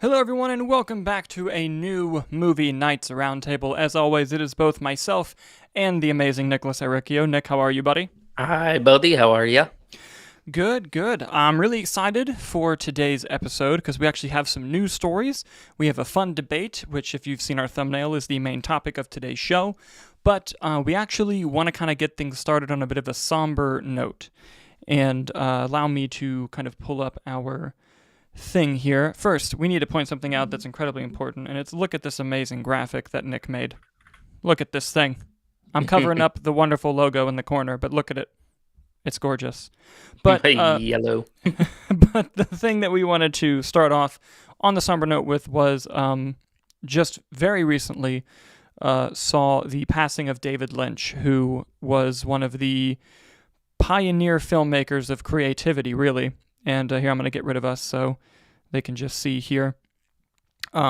Hello, everyone, and welcome back to a new Movie Nights Roundtable. As always, it is both myself and the amazing Nicholas Ericchio. Nick, how are you, buddy? Hi, buddy. How are you? Good, good. I'm really excited for today's episode because we actually have some news stories. We have a fun debate, which, if you've seen our thumbnail, is the main topic of today's show. But we actually want to kind of get things started on a bit of a somber note. And allow me to kind of pull up our thing here. First, we need to point something out that's incredibly important, and it's look at this amazing graphic that Nick made. Look at this thing. I'm covering up the wonderful logo in the corner, but look at it. It's gorgeous. But My yellow. but the thing that we wanted to start off on the somber note with was just very recently saw the passing of David Lynch, who was one of the pioneer filmmakers of creativity, really. And here I'm going to get rid of us so they can just see here.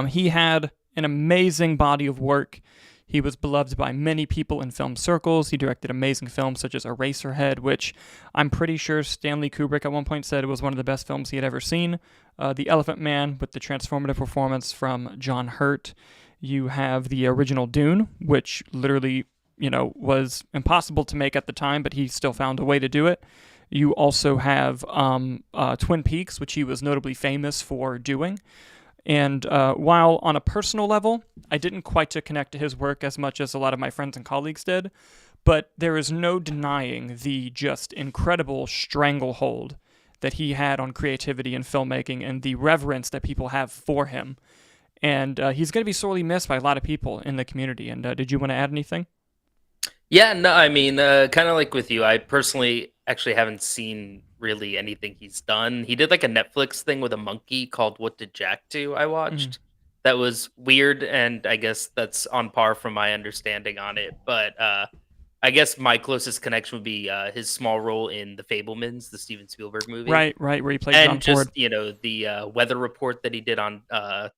He had an amazing body of work. He was beloved by many people in film circles. He directed amazing films such as Eraserhead, which I'm pretty sure Stanley Kubrick at one point said was one of the best films he had ever seen. The Elephant Man with the transformative performance from John Hurt. You have the original Dune, which literally, was impossible to make at the time, but he still found a way to do it. You also have Twin Peaks, which he was notably famous for doing. And while on a personal level, I didn't quite to connect to his work as much as a lot of my friends and colleagues did, but there is no denying the just incredible stranglehold that he had on creativity and filmmaking and the reverence that people have for him. And he's going to be sorely missed by a lot of people in the community. And did you want to add anything? Yeah, no, I mean, kind of like with you. I personally actually haven't seen really anything he's done. He did like a Netflix thing with a monkey called "What Did Jack Do?" I Mm. watched. That was weird, and I guess that's on par from my understanding on it. But I guess my closest connection would be his small role in The Fablemans, the Steven Spielberg movie, Right, right, where he played John and just Ford. the weather report that he did on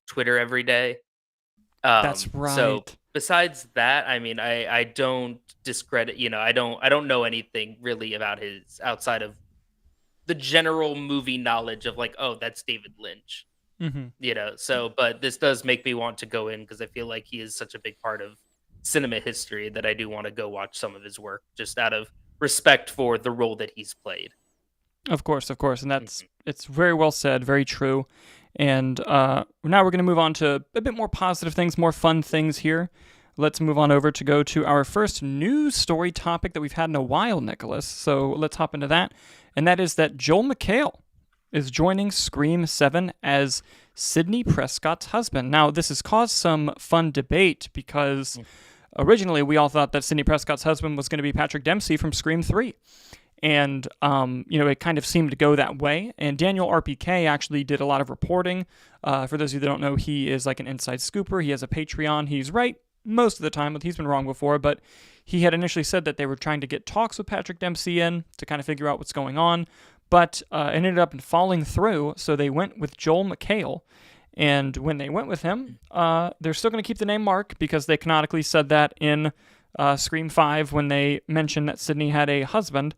Twitter every day. That's So right. besides that, I mean, I don't discredit, I don't know anything really about his outside of the general movie knowledge of like, oh, that's David Lynch, Hmm. So but this does make me want to go in because I feel like he is such a big part of cinema history that I do want to go watch some of his work just out of respect for the role that he's played. Of course, and that's Mhm. it's very well said, very true. And now we're going to move on to a bit more positive things, more fun things here. Let's move on over to go to our first news story topic that we've had in a while, Nicholas. So let's hop into that, and that is that Joel McHale is joining Scream 7 as Sidney Prescott's husband. Now, this has caused some fun debate because originally we all thought that Sidney Prescott's husband was going to be Patrick Dempsey from Scream 3. And, it kind of seemed to go that way. And Daniel RPK actually did a lot of reporting. For those of you that don't know, he is like an inside scooper. He has a Patreon. He's right most of the time, but he's been wrong before. But he had initially said that they were trying to get talks with Patrick Dempsey in to kind of figure out what's going on. But it ended up falling through. So they went with Joel McHale. And when they went with him, they're still going to keep the name Mark because they canonically said that in Scream 5 when they mentioned that Sidney had a husband.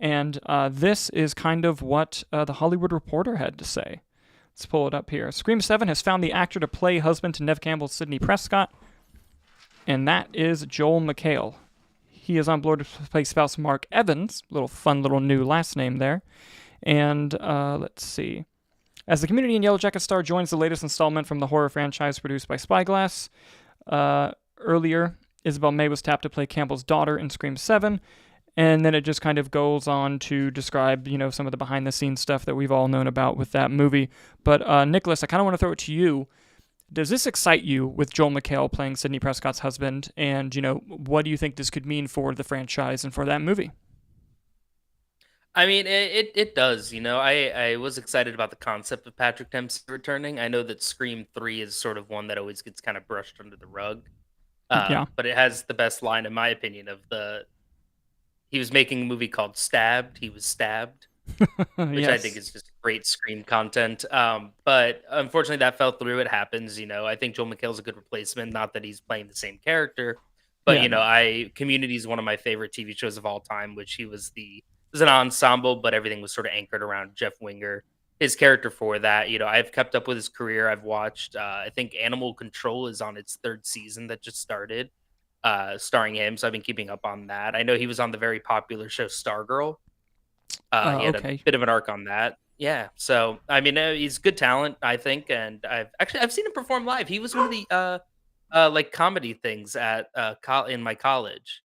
And this is kind of what the Hollywood Reporter had to say. Let's pull it up here. Scream 7 has found the actor to play husband to Nev Campbell's Sidney Prescott, and that is Joel McHale. He is on board to play spouse Mark Evans. Little fun little new last name there. And let's see. As the community and Yellow Jacket star joins the latest installment from the horror franchise produced by Spyglass, earlier, Isabel May was tapped to play Campbell's daughter in Scream 7. And then it just kind of goes on to describe, some of the behind the scenes stuff that we've all known about with that movie. But Nicholas, I kind of want to throw it to you. Does this excite you with Joel McHale playing Sidney Prescott's husband? And, what do you think this could mean for the franchise and for that movie? I mean, it does. I was excited about the concept of Patrick Dempsey returning. I know that Scream 3 is sort of one that always gets kind of brushed under the rug, Yeah. but it has the best line, in my opinion, of the he was making a movie called Stabbed. He was stabbed, which I think Yes. is just great Scream content. But unfortunately, that fell through. It happens. I think Joel McHale's a good replacement. Not that he's playing the same character, but Yeah, no. Community is one of my favorite TV shows of all time. Which he was the it was an ensemble, but everything was sort of anchored around Jeff Winger. his character for that. I've kept up with his career. I've watched. I think Animal Control is on its third season that just started, starring him. So I've been keeping up on that. I know he was on the very popular show Stargirl. He had a Okay. bit of an arc on that. Yeah. So I mean, he's good talent, I think, and I've seen him perform live. He was one of the like comedy things at in my college.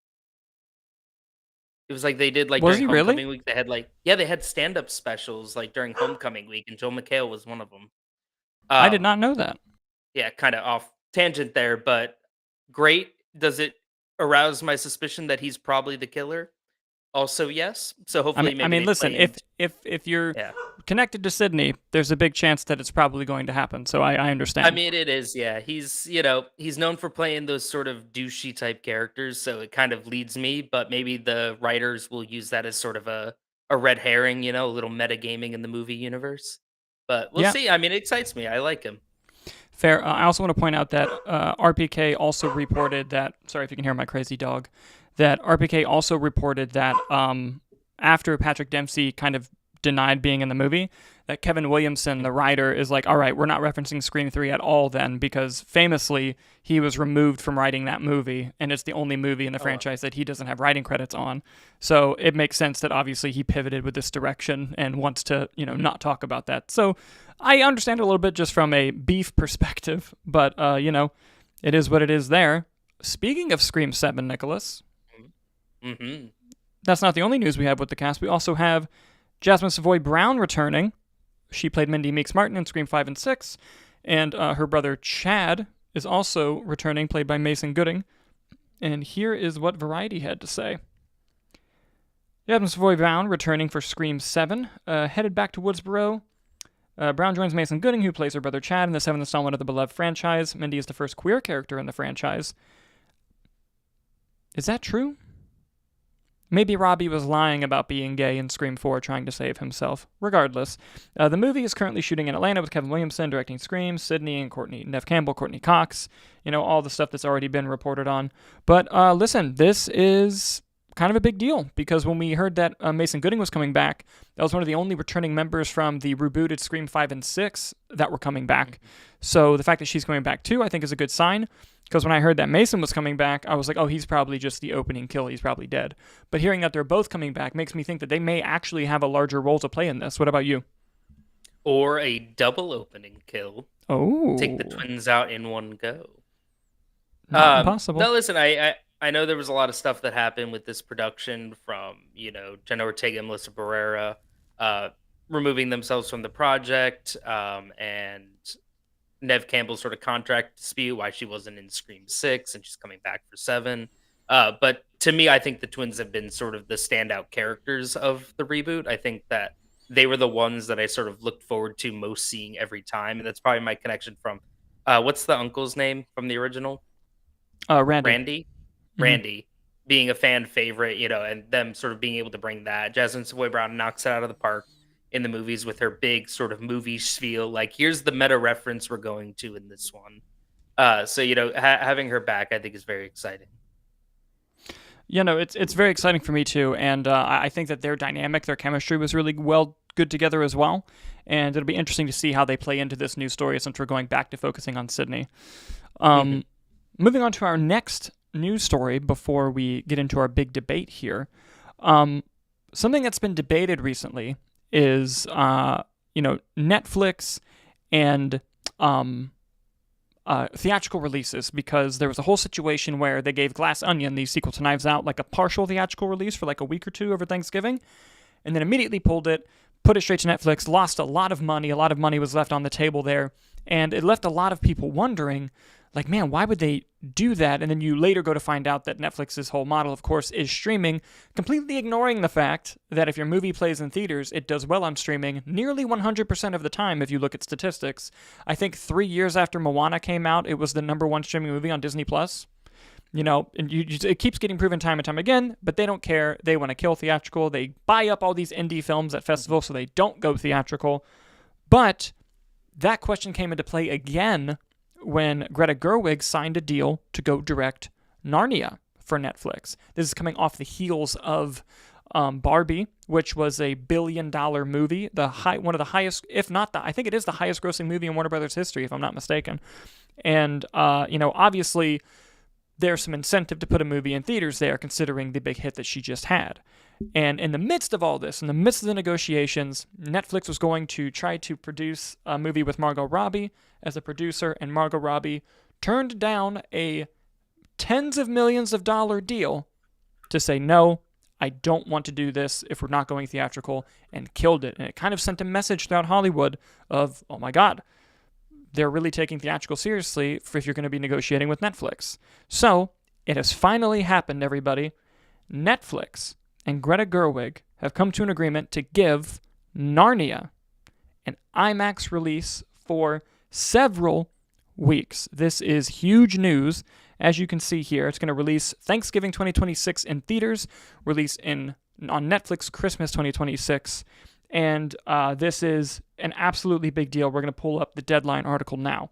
It was like they did like Was during he really? homecoming week. They had like they had stand up specials like during homecoming week, and Joel McHale was one of them. I did Um, not know that. yeah, kind of off tangent there, but great. Does it arouse my suspicion that he's probably the killer? Also, yes. So hopefully, I maybe mean, they listen, play into if you're yeah. connected to Sydney, there's a big chance that it's probably going to happen. So I I understand. mean, it is, yeah. He's known for playing those sort of douchey type characters, so it kind of leads me. But maybe the writers will use that as sort of a red herring, a little metagaming in the movie universe. But we'll Yeah, see. I mean, it excites me. I like him. fair. I also want to point out that RPK also reported that. Sorry if you can hear my crazy dog. That RPK also reported that after Patrick Dempsey kind of denied being in the movie, that Kevin Williamson, the writer, is like, all right, we're not referencing Scream 3 at all then, because famously he was removed from writing that movie, and it's the only movie in the Oh, wow. franchise that he doesn't have writing credits on. So it makes sense that obviously he pivoted with this direction and wants to, not talk about that. So I understand it a little bit just from a beef perspective, but, it is what it is there. Speaking of Scream 7, Nicholas, Mm-hmm. that's not the only news we have with the cast. We also have Jasmin Savoy Brown returning. She played Mindy Meeks Martin in Scream 5 and 6. And her brother Chad is also returning, played by Mason Gooding. And here is what Variety had to say. Jasmin Savoy Brown returning for Scream 7. Headed back to Woodsboro, Brown joins Mason Gooding, who plays her brother Chad in the 7th installment of the beloved franchise. Mindy is the first queer character in the franchise. Is that true? Maybe Robbie was lying about being gay in Scream 4, trying to save himself. Regardless, the movie is currently shooting in Atlanta with Kevin Williamson directing Scream, Sydney and Nev Campbell, Courtney Cox, all the stuff that's already been reported on. But listen, this is kind of a big deal, because when we heard that Mason Gooding was coming back, that was one of the only returning members from the rebooted Scream 5 and 6 that were coming back. So the fact that she's coming back too, I think, is a good sign. Because when I heard that Mason was coming back, I was like, oh, he's probably just the opening kill. He's probably dead. But hearing that they're both coming back makes me think that they may actually have a larger role to play in this. What about you? Or a double opening kill. Oh. Take the twins out in one go. Not impossible. No, listen, I know there was a lot of stuff that happened with this production from, Jenna Ortega and Melissa Barrera removing themselves from the project, and Nev Campbell's sort of contract dispute, why she wasn't in Scream 6 and she's coming back for 7. But to me, I think the twins have been sort of the standout characters of the reboot. I think that they were the ones that I sort of looked forward to most seeing every time. And that's probably my connection from, what's the uncle's name from the original? Randy. Randy? Mm-hmm. Randy being a fan favorite, and them sort of being able to bring that. Jasmine Savoy Brown knocks it out of the park in the movies with her big sort of movie spiel. Like, here's the meta reference we're going to in this one. So, having her back, I think, is very exciting. It's very exciting for me too. And I think that their dynamic, their chemistry was really good together as well. And it'll be interesting to see how they play into this new story, since we're going back to focusing on Sydney. Moving on to our next news story before we get into our big debate here. Something that's been debated recently is, Netflix and theatrical releases, because there was a whole situation where they gave Glass Onion, the sequel to Knives Out, like a partial theatrical release for like a week or two over Thanksgiving, and then immediately pulled it, put it straight to Netflix, lost a lot of money was left on the table there, and it left a lot of people wondering, like, man, why would they do that? And then you later go to find out that Netflix's whole model, of course, is streaming, completely ignoring the fact that if your movie plays in theaters, it does well on streaming nearly 100% of the time if you look at statistics. I think 3 years after Moana came out, it was the #1 streaming movie on Disney+. And it keeps getting proven time and time again, but they don't care. They want to kill theatrical. They buy up all these indie films at festivals so they don't go theatrical. But that question came into play again when Greta Gerwig signed a deal to go direct Narnia for Netflix. This is coming off the heels of Barbie, which was a $1 billion movie, one of the highest, if not I think it is the highest grossing movie in Warner Brothers history, if I'm not mistaken. And obviously there's some incentive to put a movie in theaters there, considering the big hit that she just had. And in the midst of all this, in the midst of the negotiations, Netflix was going to try to produce a movie with Margot Robbie as a producer, and Margot Robbie turned down a tens of millions of dollar deal to say, no, I don't want to do this if we're not going theatrical, and killed it. And it kind of sent a message throughout Hollywood of, oh my God, they're really taking theatrical seriously if you're going to be negotiating with Netflix. So it has finally happened, everybody. Netflix and Greta Gerwig have come to an agreement to give Narnia an IMAX release for several weeks. This is huge news. As you can see here, it's going to release Thanksgiving 2026 in theaters, release on Netflix Christmas 2026, and this is an absolutely big deal. We're going to pull up the Deadline article now.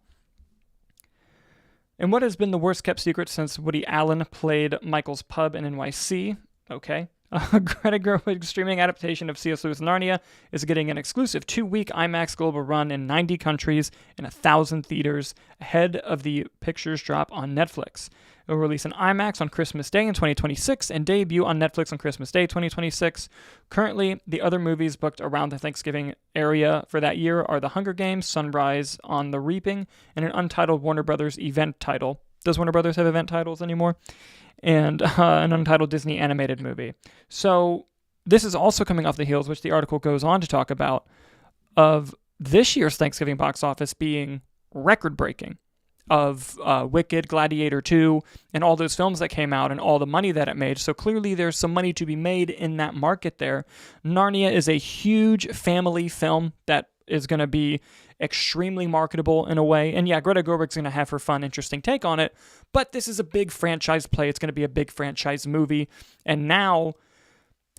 And what has been the worst kept secret since Woody Allen played Michael's Pub in NYC? Okay. Greta Gerwig's streaming adaptation of C.S. Lewis' Narnia is getting an exclusive 2-week IMAX global run in 90 countries in 1,000 theaters ahead of the picture's drop on Netflix. It will release in IMAX on Christmas Day in 2026 and debut on Netflix on Christmas Day 2026. Currently, the other movies booked around the Thanksgiving area for that year are The Hunger Games, Sunrise on the Reaping, and an untitled Warner Brothers event title. Does Warner Brothers have event titles anymore? And an untitled Disney animated movie. So this is also coming off the heels, which the article goes on to talk about, of this year's Thanksgiving box office being record-breaking, of Wicked, Gladiator 2, and all those films that came out and all the money that it made. So clearly there's some money to be made in that market there. Narnia is a huge family film that is going to be extremely marketable in a way. And yeah, Greta Gerwig's going to have her fun, interesting take on it, but this is a big franchise play. It's going to be a big franchise movie. And now,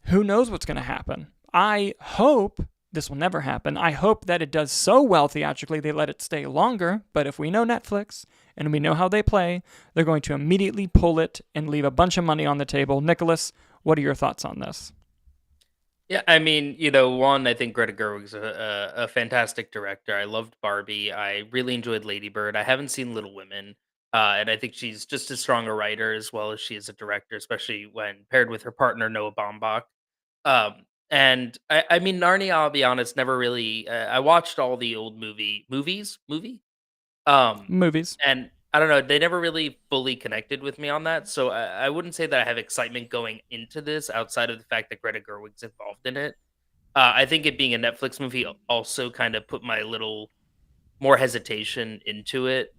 who knows what's going to happen? I hope this will never happen. I hope that it does so well theatrically they let it stay longer, but if we know Netflix and we know how they play, they're going to immediately pull it and leave a bunch of money on the table. Nicholas, what are your thoughts on this? Yeah, I mean, one, I think Greta Gerwig's a fantastic director. I loved Barbie. I really enjoyed Lady Bird. I haven't seen Little Women, and I think she's just as strong a writer as well as she is a director, especially when paired with her partner Noah Baumbach. And I mean, Narnia, I'll be honest, never really. I watched all the old movie, um, Movies. and I don't know, they never really fully connected with me on that. So I wouldn't say that I have excitement going into this outside of the fact that Greta Gerwig's involved in it. I think it being a Netflix movie also kind of put my little more hesitation into it.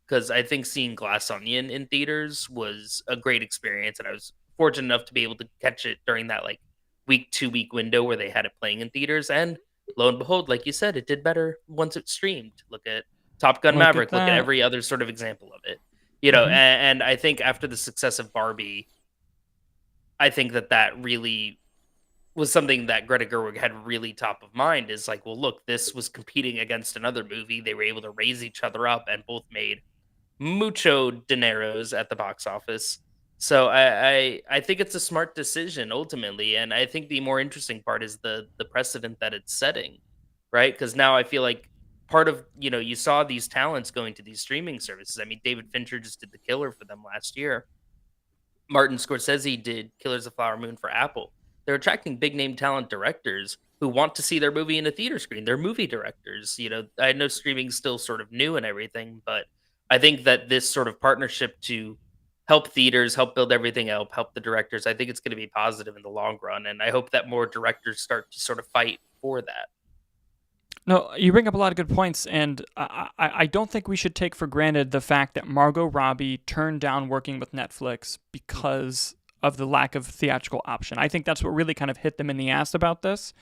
Because I think seeing Glass Onion in theaters was a great experience, and I was fortunate enough to be able to catch it during that like week 2 week window where they had it playing in theaters. And lo and behold, like you said, it did better once it streamed. Look at Top Gun Look at Maverick. Look at that. every other sort of example of it. And I think after the success of Barbie, I think that really was something that Greta Gerwig had really top of mind. Is like, well, look, this was competing against another movie. They were able to raise each other up, and both made mucho dineros at the box office. So I think it's a smart decision ultimately, and I think the more interesting part is the precedent that it's setting, right? Because now I feel like part of you saw these talents going to these streaming services. I mean, David Fincher just did The Killer for them last year. Martin Scorsese did Killers of Flower Moon for Apple. They're attracting big name talent directors who want to see their movie in a theater screen. They're movie directors. I know streaming's still sort of new and everything, but I think that this sort of partnership to help theaters, help build everything up, help the directors, I think it's going to be positive in the long run. And I hope that more directors start to sort of fight for that. No, you bring up a lot of good points, and I don't think we should take for granted the fact that Margot Robbie turned down working with Netflix because of the lack of theatrical option. I think that's what really kind of hit them in the ass about this.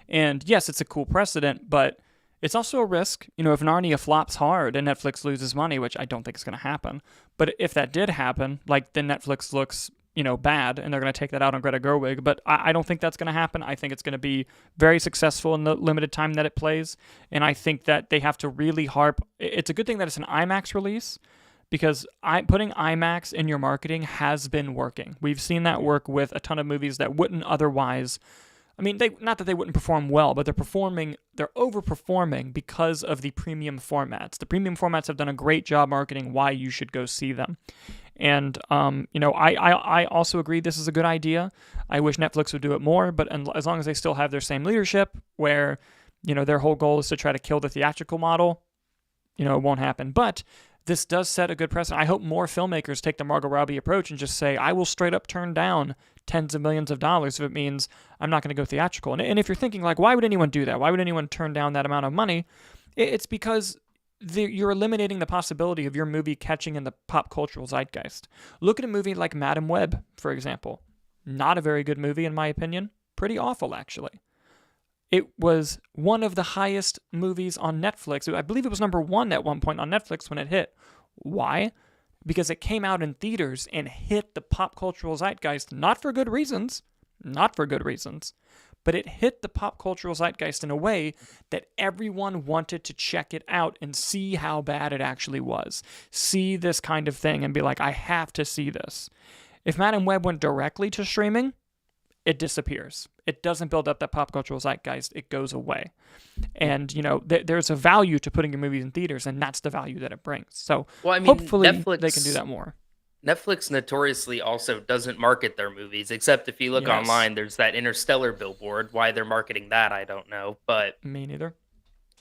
And yes, it's a cool precedent, but it's also a risk. If Narnia flops hard and Netflix loses money, which I don't think is going to happen, but if that did happen, then Netflix looks bad, and they're going to take that out on Greta Gerwig. But I don't think that's going to happen. I think it's going to be very successful in the limited time that it plays. And I think that they have to really harp. It's a good thing that it's an IMAX release, because putting IMAX in your marketing has been working. We've seen that work with a ton of movies that wouldn't otherwise. I mean, not that they wouldn't perform well, but they're overperforming because of the premium formats. The premium formats have done a great job marketing why you should go see them. And, I also agree this is a good idea. I wish Netflix would do it more, but as long as they still have their same leadership where, their whole goal is to try to kill the theatrical model, it won't happen. But this does set a good precedent. I hope more filmmakers take the Margot Robbie approach and just say, I will straight up turn down tens of millions of dollars if it means I'm not going to go theatrical. And if you're thinking, like, why would anyone do that? Why would anyone turn down that amount of money? It's because you're eliminating the possibility of your movie catching in the pop cultural zeitgeist. Look at a movie like Madam Web, for example. Not a very good movie, in my opinion. Pretty awful, actually. It was one of the highest movies on Netflix. I believe it was number 1 at one point on Netflix when it hit. Why? Because it came out in theaters and hit the pop cultural zeitgeist, not for good reasons, but it hit the pop cultural zeitgeist in a way that everyone wanted to check it out and see how bad it actually was. See this kind of thing and be like, I have to see this. If Madam Web went directly to streaming, it disappears. It doesn't build up that pop cultural zeitgeist. It goes away. And, there's a value to putting your movies in theaters, and that's the value that it brings. So hopefully they can do that more. Netflix notoriously also doesn't market their movies, except if you look online, there's that Interstellar billboard. Why they're marketing that, I don't know. But me neither.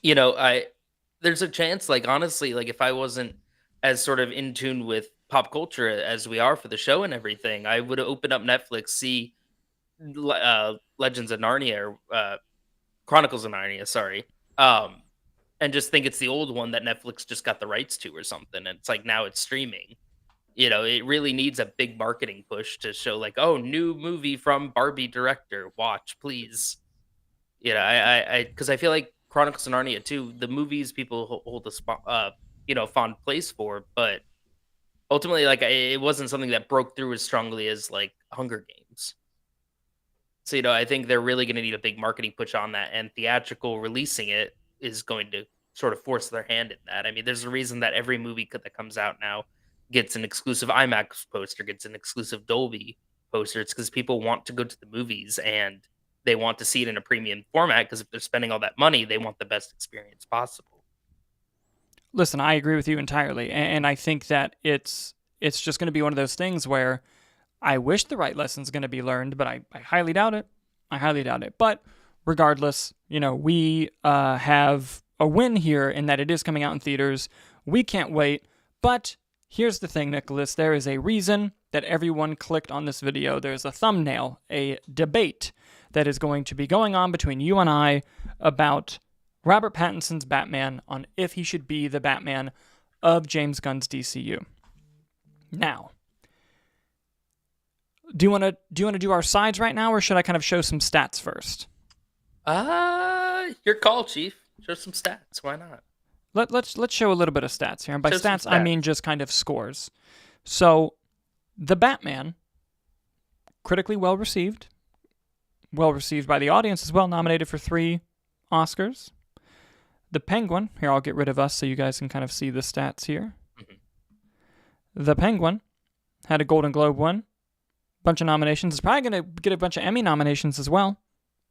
There's a chance, like, honestly, like, if I wasn't as sort of in tune with pop culture as we are for the show and everything, I would open up Netflix, see Legends of Narnia, or Chronicles of Narnia, sorry, and just think it's the old one that Netflix just got the rights to or something. And it's like, now it's streaming. It really needs a big marketing push to show, like, oh, new movie from Barbie director, watch, please. Because I feel like Chronicles of Narnia too, the movies people hold a fond place for, but ultimately, like, it wasn't something that broke through as strongly as, like, Hunger Games. So, I think they're really going to need a big marketing push on that, and theatrical releasing it is going to sort of force their hand in that. I mean, there's a reason that every movie that comes out now gets an exclusive IMAX poster, gets an exclusive Dolby poster. It's because people want to go to the movies and they want to see it in a premium format, because if they're spending all that money, they want the best experience possible. Listen, I agree with you entirely, and I think that it's just going to be one of those things where I wish the right lesson's going to be learned, but I highly doubt it. But regardless, we have a win here in that it is coming out in theaters. We can't wait. But here's the thing, Nicholas. There is a reason that everyone clicked on this video. There's a thumbnail, a debate that is going to be going on between you and I about Robert Pattinson's Batman, on if he should be the Batman of James Gunn's DCU. Now, do you want to do our sides right now, or should I kind of show some stats first? Your call, Chief. Show some stats. Why not? Let's show a little bit of stats here. And by stats, I mean just kind of scores. So, the Batman, critically well received by the audience as well, nominated for 3 Oscars. The Penguin, here I'll get rid of us so you guys can kind of see the stats here. Mm-hmm. The Penguin had a Golden Globe win. Bunch of nominations. It's probably going to get a bunch of Emmy nominations as well.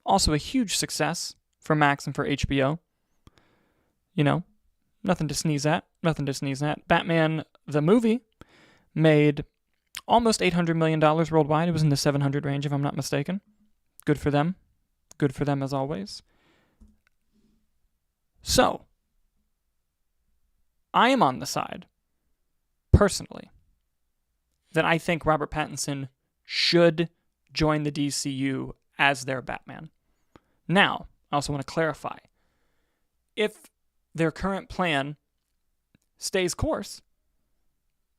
Also a huge success for Max and for HBO. Nothing to sneeze at. Batman, the movie, made almost $800 million worldwide. It was in the 700 range, if I'm not mistaken. Good for them. Good for them as always. So, I am on the side, personally, that I think Robert Pattinson should join the DCU as their Batman. Now, I also want to clarify. If their current plan stays course,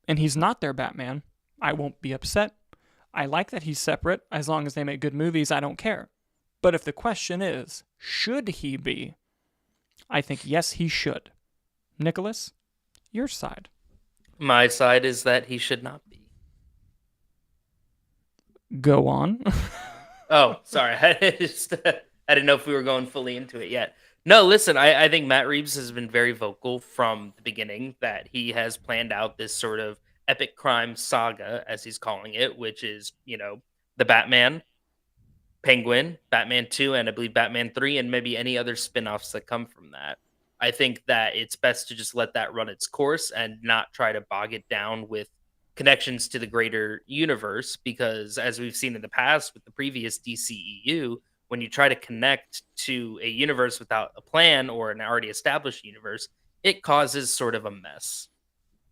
and he's not their Batman, I won't be upset. I like that he's separate. As long as they make good movies, I don't care. But if the question is, should he be? I think yes, he should. Nicholas, your side. My side is that he should not be. Go on. Oh, sorry. I didn't know if we were going fully into it yet. No, listen, I think Matt Reeves has been very vocal from the beginning that he has planned out this sort of epic crime saga, as he's calling it, which is, the Batman, Penguin, Batman 2, and I believe Batman 3, and maybe any other spin-offs that come from that. I think that it's best to just let that run its course and not try to bog it down with connections to the greater universe, because as we've seen in the past with the previous DCEU, when you try to connect to a universe without a plan or an already established universe, it causes sort of a mess.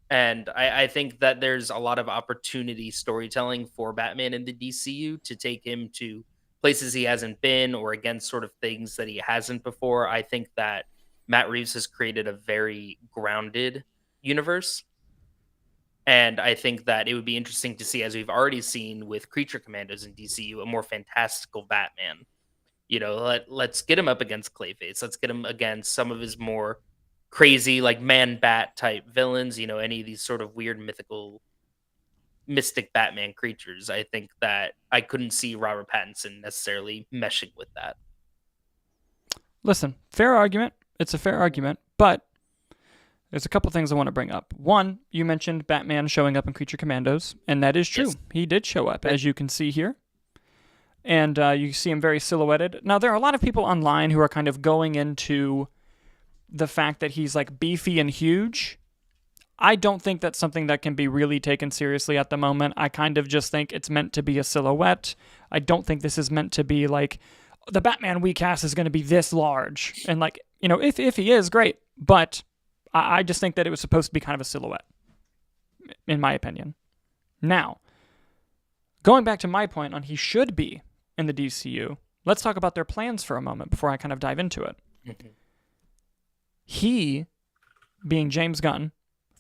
And I think that there's a lot of opportunity storytelling for Batman in the DCU to take him to places he hasn't been or against sort of things that he hasn't before. I think that Matt Reeves has created a very grounded universe. And I think that it would be interesting to see, as we've already seen with Creature Commandos in DCU, a more fantastical Batman. Let's get him up against Clayface. Let's get him against some of his more crazy, like man bat type villains, any of these sort of weird mythical mystic Batman creatures. I think that I couldn't see Robert Pattinson necessarily meshing with that. Listen, fair argument. It's a fair argument, but there's a couple things I want to bring up. One, you mentioned Batman showing up in Creature Commandos, and that is true. Yes. He did show up, as you can see here. And you see him very silhouetted. Now, there are a lot of people online who are kind of going into the fact that he's like beefy and huge. I don't think that's something that can be really taken seriously at the moment. I kind of just think it's meant to be a silhouette. I don't think this is meant to be like, the Batman we cast is going to be this large. And like, if he is, great. But I just think that it was supposed to be kind of a silhouette, in my opinion. Now, going back to my point on he should be in the DCU, let's talk about their plans for a moment before I kind of dive into it. Mm-hmm. He, being James Gunn,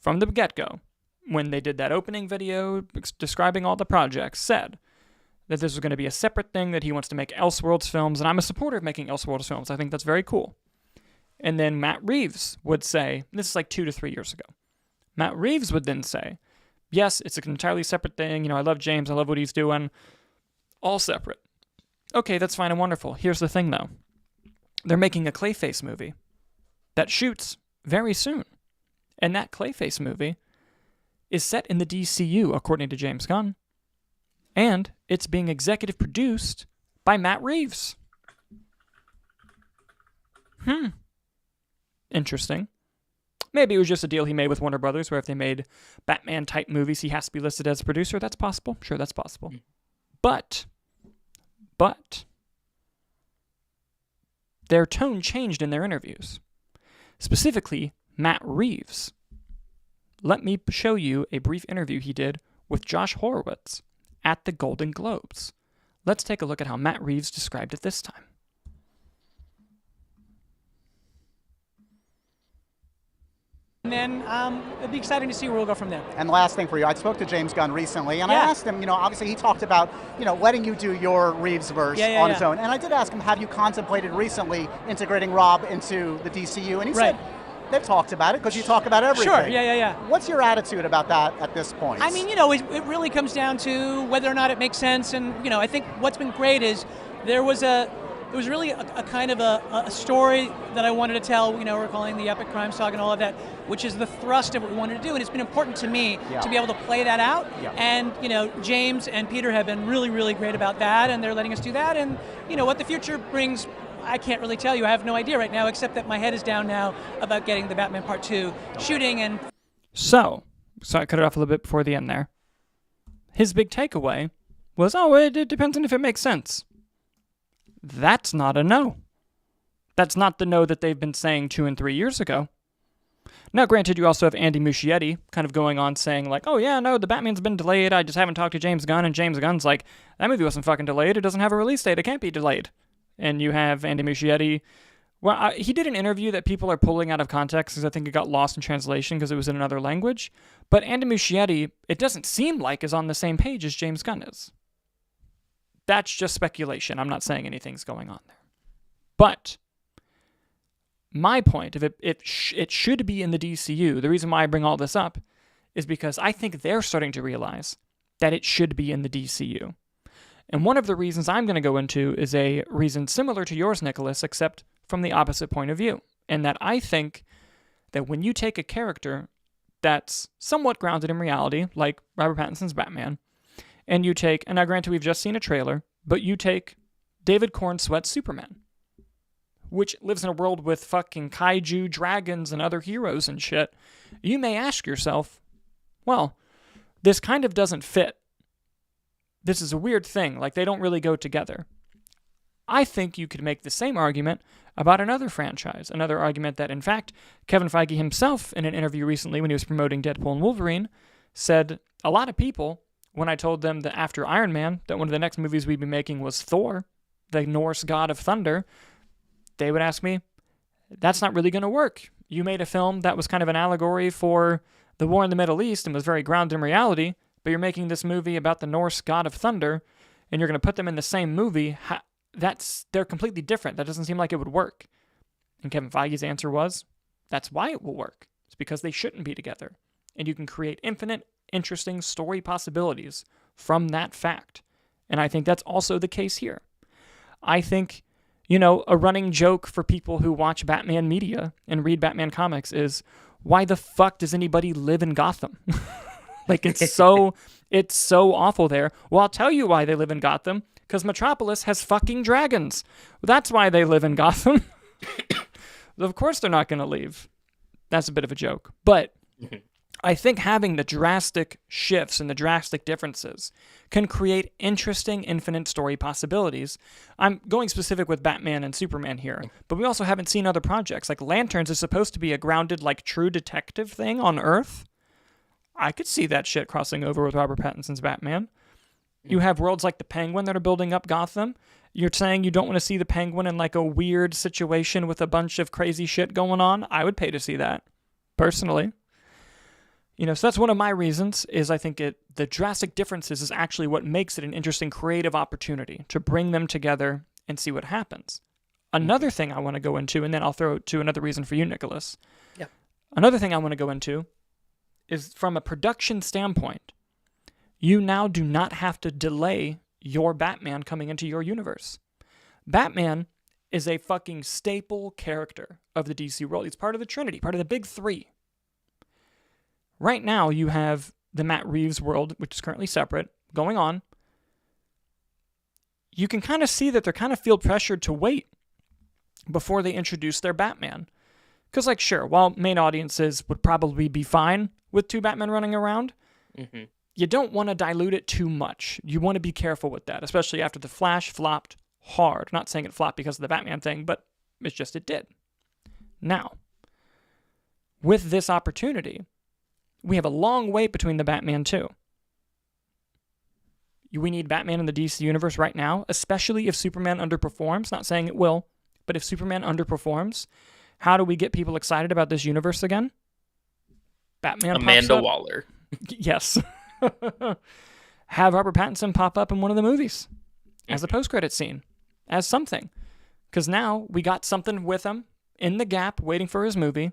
from the get-go, when they did that opening video describing all the projects, said that this was going to be a separate thing, that he wants to make Elseworlds films, and I'm a supporter of making Elseworlds films. I think that's very cool. And then Matt Reeves would say, this is like 2 to 3 years ago, Matt Reeves would then say, yes, it's an entirely separate thing, I love James, I love what he's doing, all separate. Okay, that's fine and wonderful. Here's the thing, though. They're making a Clayface movie that shoots very soon. And that Clayface movie is set in the DCU, according to James Gunn. And it's being executive produced by Matt Reeves. Interesting. Maybe it was just a deal he made with Warner Brothers, where if they made Batman-type movies, he has to be listed as a producer. That's possible. Sure, that's possible. But their tone changed in their interviews. Specifically, Matt Reeves. Let me show you a brief interview he did with Josh Horowitz at the Golden Globes. Let's take a look at how Matt Reeves described it this time. And then it'd be exciting to see where we'll go from there. And last thing for you, I spoke to James Gunn recently, and Yeah. I asked him, obviously he talked about, letting you do your Reeves-verse on his own. And I did ask him, have you contemplated recently integrating Rob into the DCU? And he said, they've talked about it, because you talk about everything. Sure, yeah. What's your attitude about that at this point? I mean, it really comes down to whether or not it makes sense. And, I think what's been great is there was really a kind of a story that I wanted to tell, we're calling the epic crime saga and all of that, which is the thrust of what we wanted to do. And it's been important to me to be able to play that out. Yeah. And, James and Peter have been really, really great about that, and they're letting us do that. And, what the future brings, I can't really tell you. I have no idea right now, except that my head is down now about getting the Batman Part 2 shooting. And So I cut it off a little bit before the end there. His big takeaway was, it depends on if it makes sense. That's not a no. That's not the no that they've been saying 2 and 3 years ago. Now, granted, you also have Andy Muschietti kind of going on saying like, the Batman's been delayed. I just haven't talked to James Gunn. And James Gunn's like, that movie wasn't fucking delayed. It doesn't have a release date. It can't be delayed. And you have Andy Muschietti. Well, he did an interview that people are pulling out of context because I think it got lost in translation because it was in another language. But Andy Muschietti, it doesn't seem like, is on the same page as James Gunn is. That's just speculation. I'm not saying anything's going on there. But my point, if it should be in the DCU, the reason why I bring all this up is because I think they're starting to realize that it should be in the DCU. And one of the reasons I'm going to go into is a reason similar to yours, Nicholas, except from the opposite point of view. And that I think that when you take a character that's somewhat grounded in reality, like Robert Pattinson's Batman, and you take, and now granted we've just seen a trailer, but you take David Cornsweet's Superman, which lives in a world with fucking kaiju dragons and other heroes and shit, you may ask yourself, well, this kind of doesn't fit. This is a weird thing, like they don't really go together. I think you could make the same argument about another franchise, another argument that, in fact, Kevin Feige himself, in an interview recently when he was promoting Deadpool and Wolverine, said a lot of people, when I told them that after Iron Man, that one of the next movies we'd be making was Thor, the Norse god of thunder, they would ask me, that's not really going to work. You made a film that was kind of an allegory for the war in the Middle East and was very grounded in reality, but you're making this movie about the Norse god of thunder, and you're going to put them in the same movie. They're completely different. That doesn't seem like it would work. And Kevin Feige's answer was, that's why it will work. It's because they shouldn't be together. And you can create infinite, interesting story possibilities from that fact. And I think that's also the case here. I think, a running joke for people who watch Batman media and read Batman comics is, why the fuck does anybody live in Gotham? Like, it's so awful there. Well, I'll tell you why they live in Gotham. Because Metropolis has fucking dragons. That's why they live in Gotham. Of course they're not going to leave. That's a bit of a joke. But I think having the drastic shifts and the drastic differences can create interesting infinite story possibilities. I'm going specific with Batman and Superman here, but we also haven't seen other projects. Like Lanterns is supposed to be a grounded, like, true detective thing on Earth. I could see that shit crossing over with Robert Pattinson's Batman. You have worlds like the Penguin that are building up Gotham. You're saying you don't want to see the Penguin in like a weird situation with a bunch of crazy shit going on? I would pay to see that, personally. So that's one of my reasons, is I think the drastic differences is actually what makes it an interesting creative opportunity to bring them together and see what happens. Another thing I want to go into, and then I'll throw to another reason for you, Nicholas. Yeah. Another thing I want to go into is from a production standpoint. You now do not have to delay your Batman coming into your universe. Batman is a fucking staple character of the DC world. He's part of the Trinity, part of the big three. Right now, you have the Matt Reeves world, which is currently separate, going on. You can kind of see that they're kind of feel pressured to wait before they introduce their Batman. Because, like, sure, while main audiences would probably be fine with two Batmen running around, you don't want to dilute it too much. You want to be careful with that, especially after The Flash flopped hard. I'm not saying it flopped because of the Batman thing, but it's just it did. Now, with this opportunity, we have a long wait between the Batman 2. We need Batman in the DC universe right now, especially if Superman underperforms. Not saying it will, but if Superman underperforms, how do we get people excited about this universe again? Batman Amanda Waller. Yes. Have Robert Pattinson pop up in one of the movies as a post-credit scene, as something. Because now we got something with him in the gap waiting for his movie.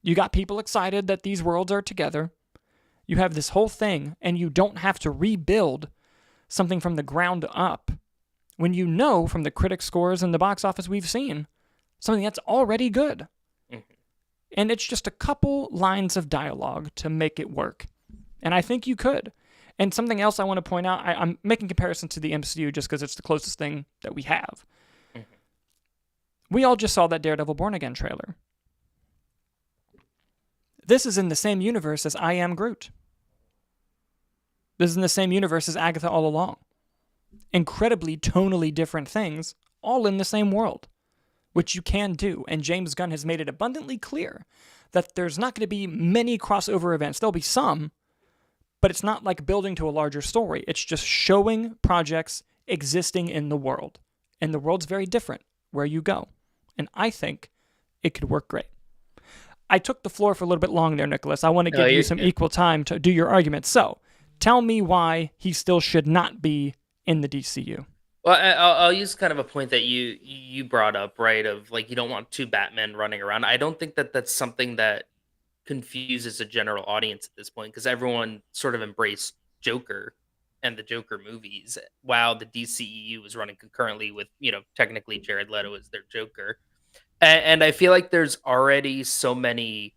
You got people excited that these worlds are together. You have this whole thing, and you don't have to rebuild something from the ground up when you know from the critic scores and the box office we've seen something that's already good. And it's just a couple lines of dialogue to make it work. And I think you could. And something else I want to point out, I'm making comparison to the MCU just because it's the closest thing that we have. We all just saw that Daredevil Born Again trailer. This is in the same universe as I Am Groot. This is in the same universe as Agatha All Along. Incredibly tonally different things, all in the same world, which you can do. And James Gunn has made it abundantly clear that there's not going to be many crossover events. There'll be some, but it's not like building to a larger story. It's just showing projects existing in the world. And the world's very different where you go. And I think it could work great. I took the floor for a little bit long there, Nicholas. I want to give you some equal time to do your argument. So, tell me why he still should not be in the DCU. Well, I'll use kind of a point that you brought up, right? Of like, you don't want two Batmen running around. I don't think that that's something that confuses a general audience at this point, because everyone sort of embraced Joker and the Joker movies while the DCEU was running concurrently with, technically Jared Leto as their Joker. And I feel like there's already so many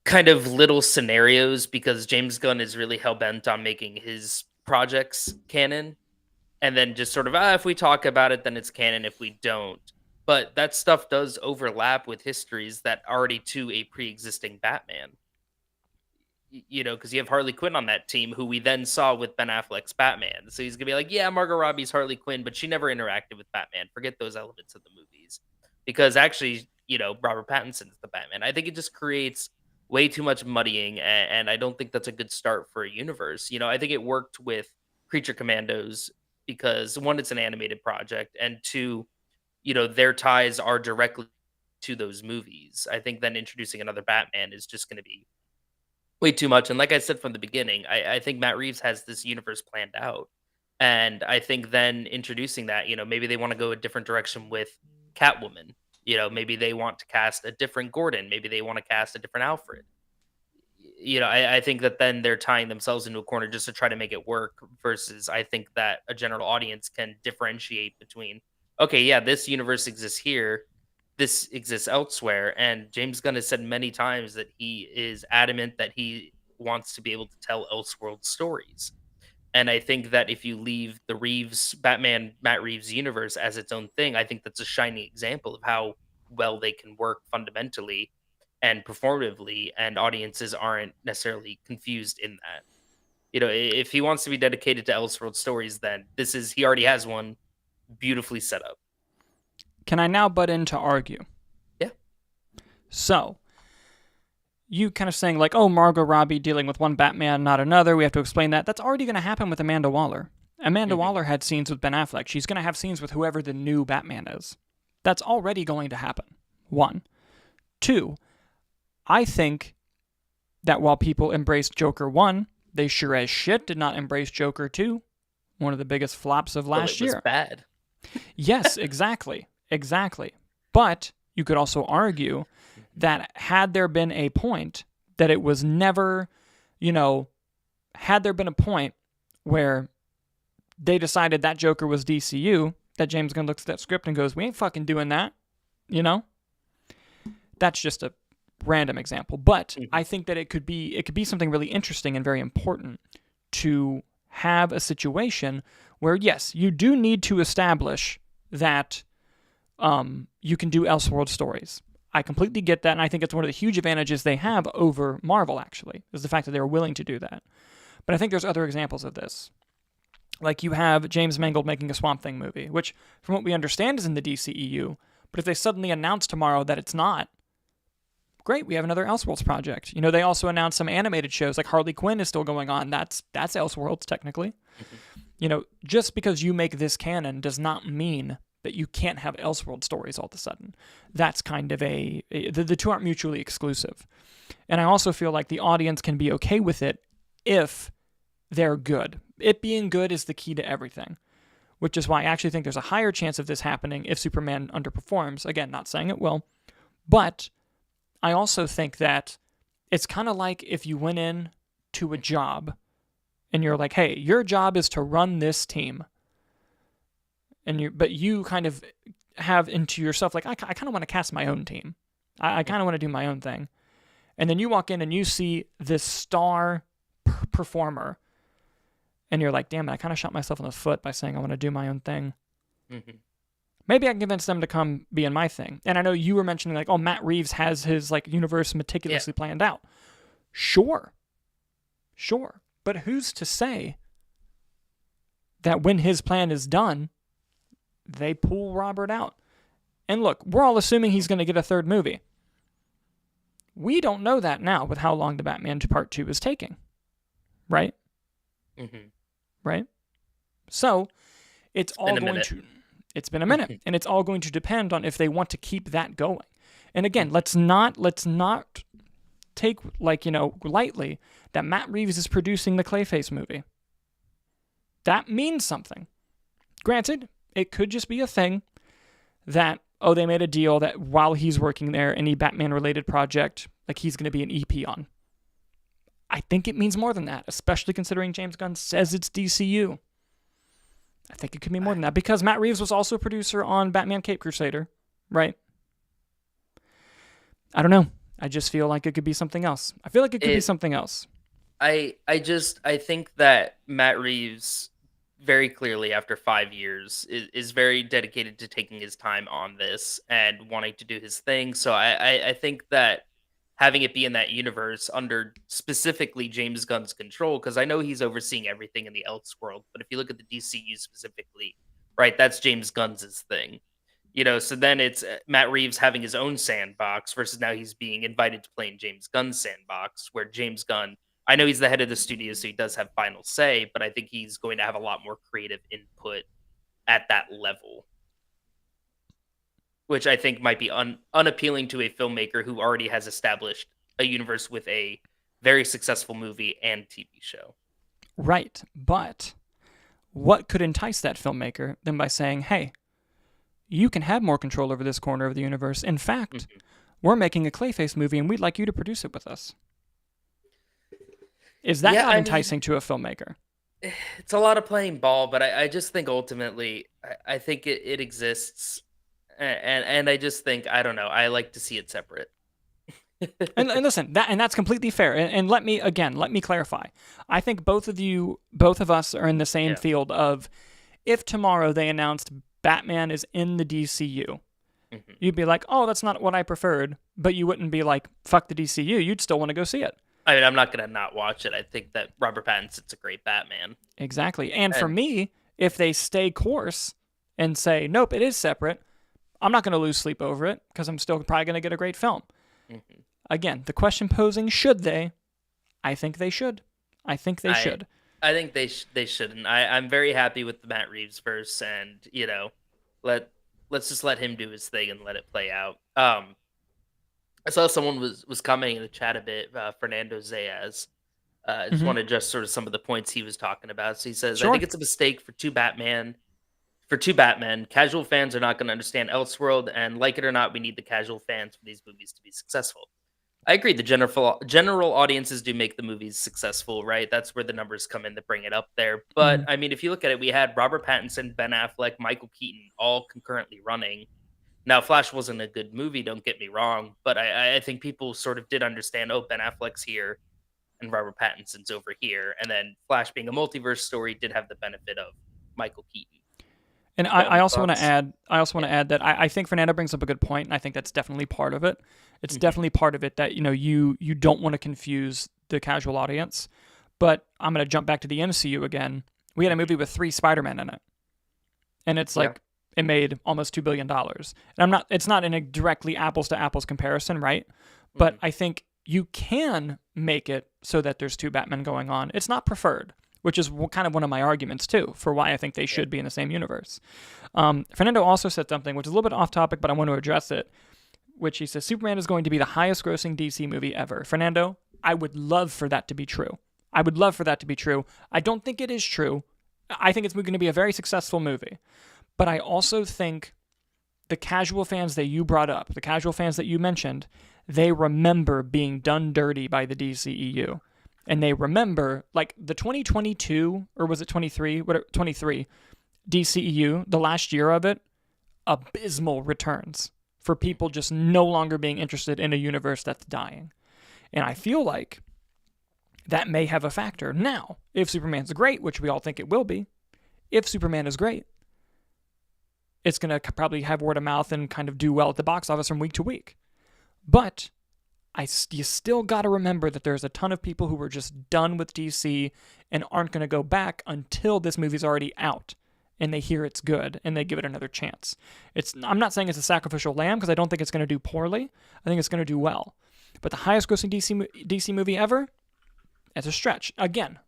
kind of little scenarios because James Gunn is really hell bent on making his projects canon, and then just sort of if we talk about it, then it's canon. If we don't, but that stuff does overlap with histories that already to a pre-existing Batman. Because you have Harley Quinn on that team, who we then saw with Ben Affleck's Batman. So he's gonna be like, yeah, Margot Robbie's Harley Quinn, but she never interacted with Batman. Forget those elements of the movies, because actually, Robert Pattinson's the Batman. I think it just creates way too much muddying, and I don't think that's a good start for a universe. I think it worked with Creature Commandos because one, it's an animated project, and two, their ties are directly to those movies. I think then introducing another Batman is just going to be way too much. And like I said from the beginning, I think Matt Reeves has this universe planned out. And I think then introducing that, maybe they want to go a different direction with Catwoman. Maybe they want to cast a different Gordon. Maybe they want to cast a different Alfred. I think that then they're tying themselves into a corner just to try to make it work, versus I think that a general audience can differentiate between, okay, yeah, this universe exists here, this exists elsewhere. And James Gunn has said many times that he is adamant that he wants to be able to tell Elseworld stories. And I think that if you leave the Matt Reeves universe as its own thing, I think that's a shining example of how well they can work fundamentally and performatively, and audiences aren't necessarily confused in that. If he wants to be dedicated to Elseworld stories, then he already has one beautifully set up. Can I now butt in to argue? Yeah. So, you kind of saying like, oh, Margot Robbie dealing with one Batman, not another, we have to explain that. That's already going to happen with Amanda Waller. Amanda Waller had scenes with Ben Affleck. She's going to have scenes with whoever the new Batman is. That's already going to happen. 1. 2, I think that while people embraced Joker 1, they sure as shit did not embrace Joker 2. One of the biggest flops of last year. It was bad. Yes, exactly. Exactly. But you could also argue that had there been a point that it was never, had there been a point where they decided that Joker was DCU, that James Gunn looks at that script and goes, we ain't fucking doing that, That's just a random example. But I think that it could be something really interesting and very important to have a situation where, yes, you do need to establish that you can do Elseworld stories. I completely get that, and I think it's one of the huge advantages they have over Marvel, actually, is the fact that they're willing to do that. But I think there's other examples of this. Like you have James Mangold making a Swamp Thing movie, which, from what we understand, is in the DCEU, but if they suddenly announce tomorrow that it's not, great, we have another Elseworlds project. They also announced some animated shows, like Harley Quinn is still going on. That's Elseworlds, technically. Just because you make this canon does not mean that you can't have Elseworld stories all of a sudden. That's kind of the two aren't mutually exclusive. And I also feel like the audience can be okay with it if they're good. It being good is the key to everything, which is why I actually think there's a higher chance of this happening if Superman underperforms. Again, not saying it will, but I also think that it's kind of like if you went in to a job and you're like, hey, your job is to run this team. But you kind of have into yourself, like, I kind of want to cast my own team. I kind of want to do my own thing. And then you walk in and you see this star performer, and you're like, damn it, I kind of shot myself in the foot by saying I want to do my own thing. Maybe I can convince them to come be in my thing. And I know you were mentioning, like, oh, Matt Reeves has his, like, universe meticulously planned out. Sure. But who's to say that when his plan is done, they pull Robert out? And look, we're all assuming he's going to get a third movie. We don't know that now with how long the Batman Part 2 is taking. Right? Right? So, it's all going to... It's been a minute, and it's all going to depend on if they want to keep that going. And again, let's not take, lightly that Matt Reeves is producing the Clayface movie. That means something. Granted, it could just be a thing that, they made a deal that while he's working there, any Batman-related project, like, he's going to be an EP on. I think it means more than that, especially considering James Gunn says it's DCU. I think it could be more than that, because Matt Reeves was also a producer on Batman Cape Crusader, right? I don't know. I just feel like it could be something else. I feel like it could be something else. I think that Matt Reeves very clearly after 5 years is very dedicated to taking his time on this and wanting to do his thing. So I think that having it be in that universe under specifically James Gunn's control, because I know he's overseeing everything in the Elseworld, but if you look at the DCU specifically, right, that's James Gunn's thing. So then it's Matt Reeves having his own sandbox versus now he's being invited to play in James Gunn's sandbox, where James Gunn, I know he's the head of the studio, so he does have final say, but I think he's going to have a lot more creative input at that level, which I think might be unappealing to a filmmaker who already has established a universe with a very successful movie and TV show. Right, but what could entice that filmmaker than by saying, hey, you can have more control over this corner of the universe. In fact, we're making a Clayface movie and we'd like you to produce it with us. Is that not enticing to a filmmaker? It's a lot of playing ball, but I just think ultimately, I think it exists. And I just think, I don't know, I like to see it separate. and listen, that's completely fair. And let me clarify. I think both of us are in the same field of, if tomorrow they announced Batman is in the DCU, you'd be like, oh, that's not what I preferred, but you wouldn't be like, fuck the DCU. You'd still want to go see it. I mean, I'm not going to not watch it. I think that Robert Pattinson's a great Batman. Exactly. And for me, if they stay course and say, nope, it is separate, I'm not going to lose sleep over it because I'm still probably going to get a great film. Again, the question posing, should they? I think they should. I think they should. I think they shouldn't. I'm very happy with the Matt Reeves verse, and let's just let him do his thing and let it play out. I saw someone was commenting in the chat a bit, Fernando Zayas. I just want to address sort of some of the points he was talking about. So he says, I think it's a mistake for two Batmen. Casual fans are not going to understand Elseworld, and like it or not, we need the casual fans for these movies to be successful. I agree. The general audiences do make the movies successful, right? That's where the numbers come in that bring it up there. But I mean, if you look at it, we had Robert Pattinson, Ben Affleck, Michael Keaton all concurrently running. Now, Flash wasn't a good movie, don't get me wrong, but I think people sort of did understand, oh, Ben Affleck's here and Robert Pattinson's over here. And then Flash being a multiverse story did have the benefit of Michael Keaton. And I also want to add that I think Fernando brings up a good point, and I think that's definitely part of it. It's definitely part of it that you don't want to confuse the casual audience. But I'm going to jump back to the MCU again. We had a movie with 3 Spider-Men in it, and it's like it made almost $2 billion. And it's not in a directly apples to apples comparison, right? But I think you can make it so that there's 2 Batmen going on. It's not preferred, which is kind of one of my arguments, too, for why I think they should be in the same universe. Fernando also said something, which is a little bit off topic, but I want to address it, which he says, Superman is going to be the highest-grossing DC movie ever. Fernando, I would love for that to be true. I don't think it is true. I think it's going to be a very successful movie. But I also think the casual fans that you brought up, the casual fans that you mentioned, they remember being done dirty by the DCEU. And they remember, like, the 2022, or was it 23? 23 DCEU, the last year of it, abysmal returns for people just no longer being interested in a universe that's dying. And I feel like that may have a factor. Now, if Superman's great, which we all think it will be, if Superman is great, it's going to probably have word of mouth and kind of do well at the box office from week to week. But you still got to remember that there's a ton of people who were just done with DC and aren't going to go back until this movie's already out and they hear it's good and they give it another chance. I'm not saying it's a sacrificial lamb because I don't think it's going to do poorly. I think it's going to do well. But the highest grossing DC movie ever, it's a stretch. Again,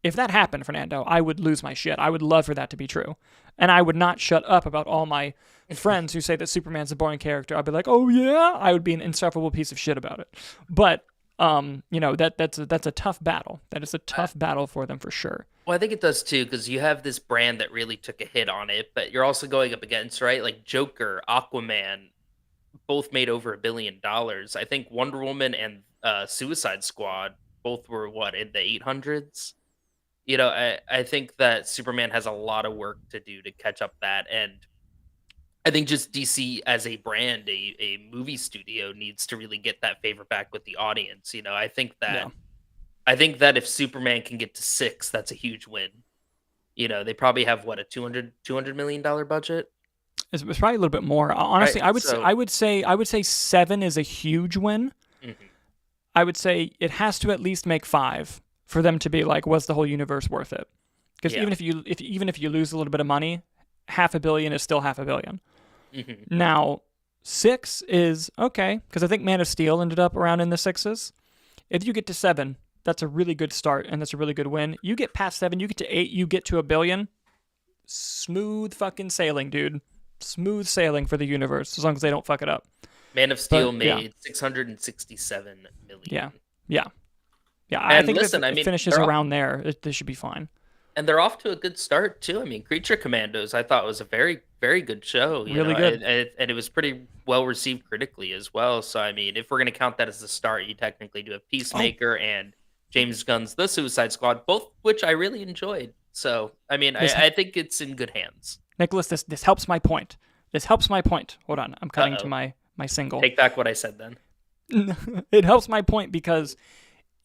if that happened, Fernando, I would lose my shit. I would love for that to be true. And I would not shut up about all my friends who say that Superman's a boring character. I'd be like, oh yeah? I would be an insufferable piece of shit about it. But, that's a tough battle. That is a tough battle for them for sure. Well, I think it does too, because you have this brand that really took a hit on it, but you're also going up against, right? Like Joker, Aquaman, both made over $1 billion. I think Wonder Woman and Suicide Squad both were, in the 800s? I think that Superman has a lot of work to do to catch up that. And I think just DC as a brand, a movie studio needs to really get that favor back with the audience. Yeah. I think that if Superman can get to 6, that's a huge win. They probably have what, a $200 million budget, It's probably a little bit more. Honestly, right? I would say 7 is a huge win. Mhm. I would say it has to at least make 5 for them to be like, was the whole universe worth it? Because Yeah. even if you lose a little bit of money, $500 million is still $500 million. Mhm. Now, 6 is okay, because I think Man of Steel ended up around in the 6s. If you get to 7, that's a really good start, and that's a really good win. You get past 7, you get to 8, you get to $1 billion. Smooth fucking sailing, dude. Smooth sailing for the universe, as long as they don't fuck it up. Man of Steel But, yeah. made $667 million. Yeah. I And think listen, if it finishes they're around there, they should be fine. And they're off to a good start too. I mean, Creature Commandos, I thought was a very, very good show. Really good. And it was pretty well received critically as well. So I mean, if we're gonna count that as the start, you technically do have Peacemaker and James Gunn's The Suicide Squad, both which I really enjoyed. So I mean, I think it's in good hands. Nicholas, this helps my point. This helps my point. Hold on, I'm cutting to my single. Take back what I said then. It helps my point because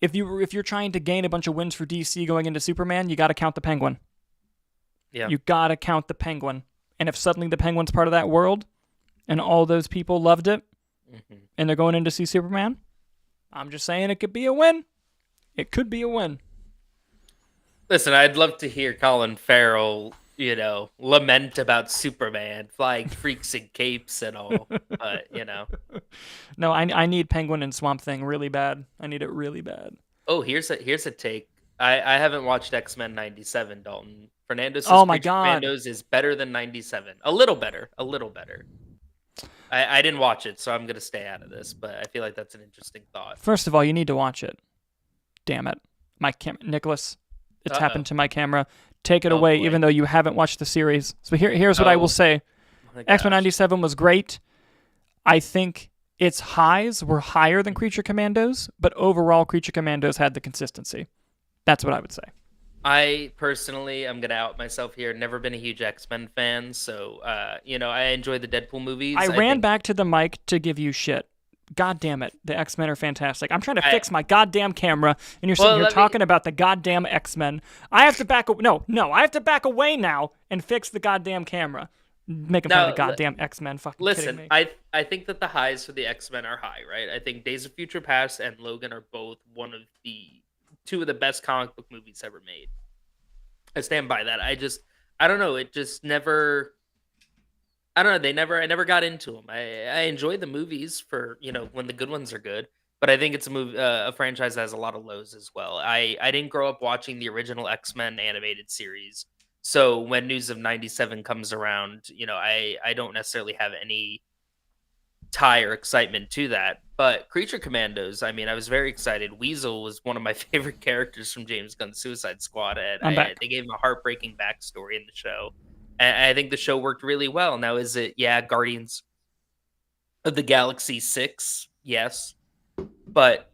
if you're trying to gain a bunch of wins for DC going into Superman, you got to count the Penguin. Yeah. You got to count the Penguin. And if suddenly the Penguin's part of that world and all those people loved it and they're going in to see Superman, I'm just saying it could be a win. It could be a win. Listen, I'd love to hear Colin Farrell, lament about Superman, flying freaks and capes and all. But, No, I need Penguin and Swamp Thing really bad. I need it really bad. Oh, here's a take. I haven't watched X-Men 97, Dalton. Fernando says Oh my Creature God. Commandos is better than 97. A little better. I didn't watch it, so I'm going to stay out of this, but I feel like that's an interesting thought. First of all, you need to watch it. Damn it. Nicholas, it's happened to my camera. Take it away, boy. even though you haven't watched the series. So here's what I will say. My X-Men gosh. 97 was great. I think its highs were higher than Creature Commandos, but overall, Creature Commandos had the consistency. That's what I would say. I personally, I'm going to out myself here, never been a huge X-Men fan, so, I enjoy the Deadpool movies. I ran back to the mic to give you shit. God damn it. The X-Men are fantastic. I'm trying to fix my goddamn camera, and you're sitting here talking about the goddamn X-Men. I have to back I have to back away now and fix the goddamn camera. Making fun of the goddamn X-Men. Fucking kidding me. I think that the highs for the X-Men are high, right? I think Days of Future Past and Logan are both two of the best comic book movies ever made. I stand by that. I don't know. It just never. I don't know. I never got into them. I enjoy the movies for when the good ones are good, but I think it's a franchise that has a lot of lows as well. I didn't grow up watching the original X-Men animated series, so when news of 97 comes around, I don't necessarily have any tie or excitement to that. But Creature Commandos, I mean, I was very excited. Weasel was one of my favorite characters from James Gunn's Suicide Squad, and they gave him a heartbreaking backstory in the show. And I think the show worked really well. Now, is it, Guardians of the Galaxy 6? Yes. But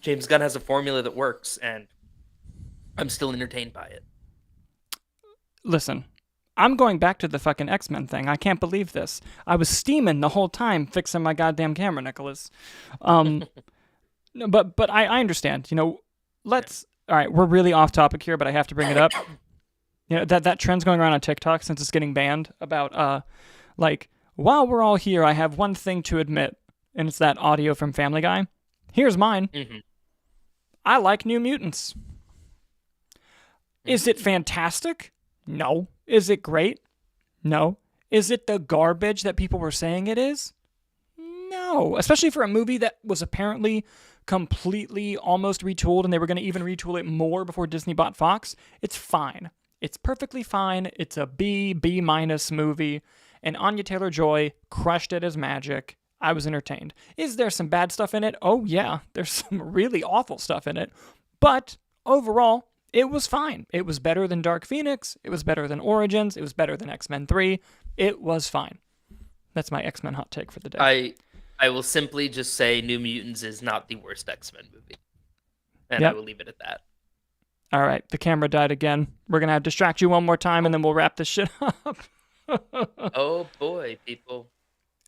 James Gunn has a formula that works, and I'm still entertained by it. Listen, I'm going back to the fucking X-Men thing. I can't believe this. I was steaming the whole time fixing my goddamn camera, Nicholas. No, but I understand. All right, we're really off topic here, but I have to bring it up. That trend's going around on TikTok since it's getting banned about, while we're all here, I have one thing to admit, and it's that audio from Family Guy. Here's mine. Mm-hmm. I like New Mutants. Is it fantastic? No. Is it great? No. Is it the garbage that people were saying it is? No. Especially for a movie that was apparently completely almost retooled, and they were going to even retool it more before Disney bought Fox. It's fine. It's perfectly fine. It's a B minus movie, and Anya Taylor-Joy crushed it as magic. I was entertained. Is there some bad stuff in it? Oh yeah, there's some really awful stuff in it, but overall, it was fine. It was better than Dark Phoenix. It was better than Origins. It was better than X-Men 3. It was fine. That's my X-Men hot take for the day. I will simply just say New Mutants is not the worst X-Men movie, and I will leave it at that. All right, the camera died again. We're going to distract you one more time, and then we'll wrap this shit up. Oh boy, people.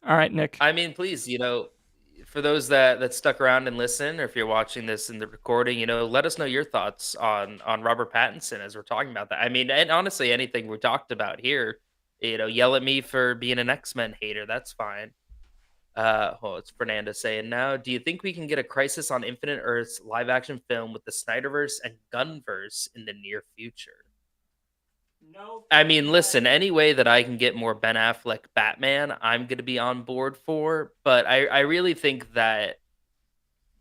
All right, Nick. I mean, please, for those that stuck around and listen, or if you're watching this in the recording, let us know your thoughts on Robert Pattinson as we're talking about that. I mean, and honestly, anything we talked about here, yell at me for being an X-Men hater. That's fine. It's Fernanda saying now. Do you think we can get a Crisis on Infinite Earths live action film with the Snyderverse and Gunverse in the near future? No. I mean, listen, any way that I can get more Ben Affleck Batman, I'm gonna be on board for. But I really think that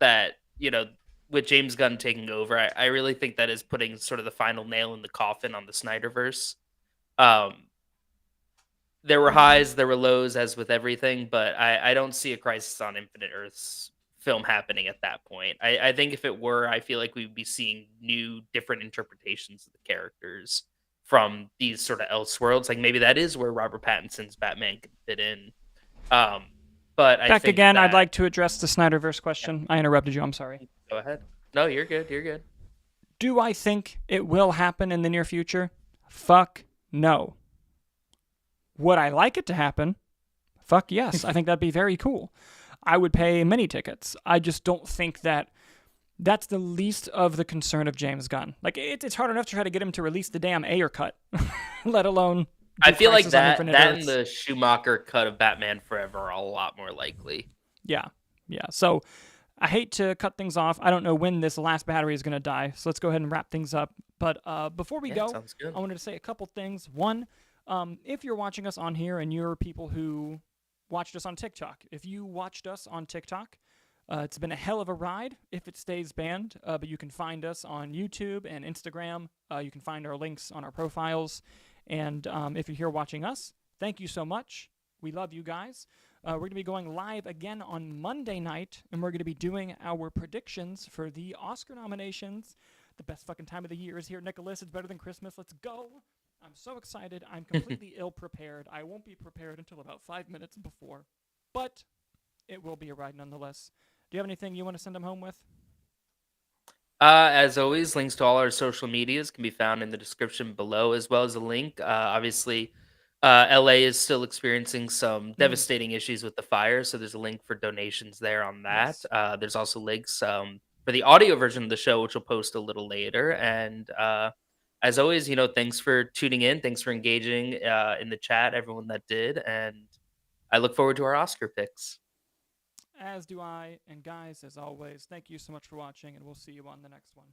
with James Gunn taking over, I really think that is putting sort of the final nail in the coffin on the Snyderverse. Um, there were highs, there were lows, as with everything, but I don't see a Crisis on Infinite Earths film happening at that point. I think if it were, I feel like we'd be seeing new, different interpretations of the characters from these sort of Elseworlds. Like maybe that is where Robert Pattinson's Batman could fit in. Um, but I Back think again, I'd that, like to address the Snyderverse question. I interrupted you. I'm sorry. go ahead. No, you're good. You're good. Do I think it will happen in the near future? Fuck no. Would I like it to happen? Fuck yes. I think that'd be very cool. I would pay many tickets. I just don't think that that's the least of the concern of James Gunn. Like, it's hard enough to try to get him to release the damn Ayer cut, let alone. I feel like Crisis on that Infinite and Earths. the Schumacher cut of Batman Forever are a lot more likely. Yeah. So I hate to cut things off. I don't know when this last battery is going to die, so let's go ahead and wrap things up. But before we go, sounds good. I wanted to say a couple things. One, if you're watching us on here and you're people who watched us on TikTok, if you watched us on TikTok, it's been a hell of a ride if it stays banned, but you can find us on YouTube and Instagram. You can find our links on our profiles. And if you're here watching us, thank you so much. We love you guys. We're going to be going live again on Monday night, and we're going to be doing our predictions for the Oscar nominations. The best fucking time of the year is here, Nicholas. It's better than Christmas. Let's go. I'm so excited. I'm completely ill-prepared. I won't be prepared until about 5 minutes before, but it will be a ride nonetheless. Do you have anything you want to send them home with? As always, links to all our social medias can be found in the description below, as well as a link. Obviously, LA is still experiencing some devastating issues with the fire, so there's a link for donations there on that. Yes. There's also links for the audio version of the show, which we'll post a little later. And as always, thanks for tuning in. Thanks for engaging in the chat, everyone that did. And I look forward to our Oscar picks. As do I. And guys, as always, thank you so much for watching, and we'll see you on the next one.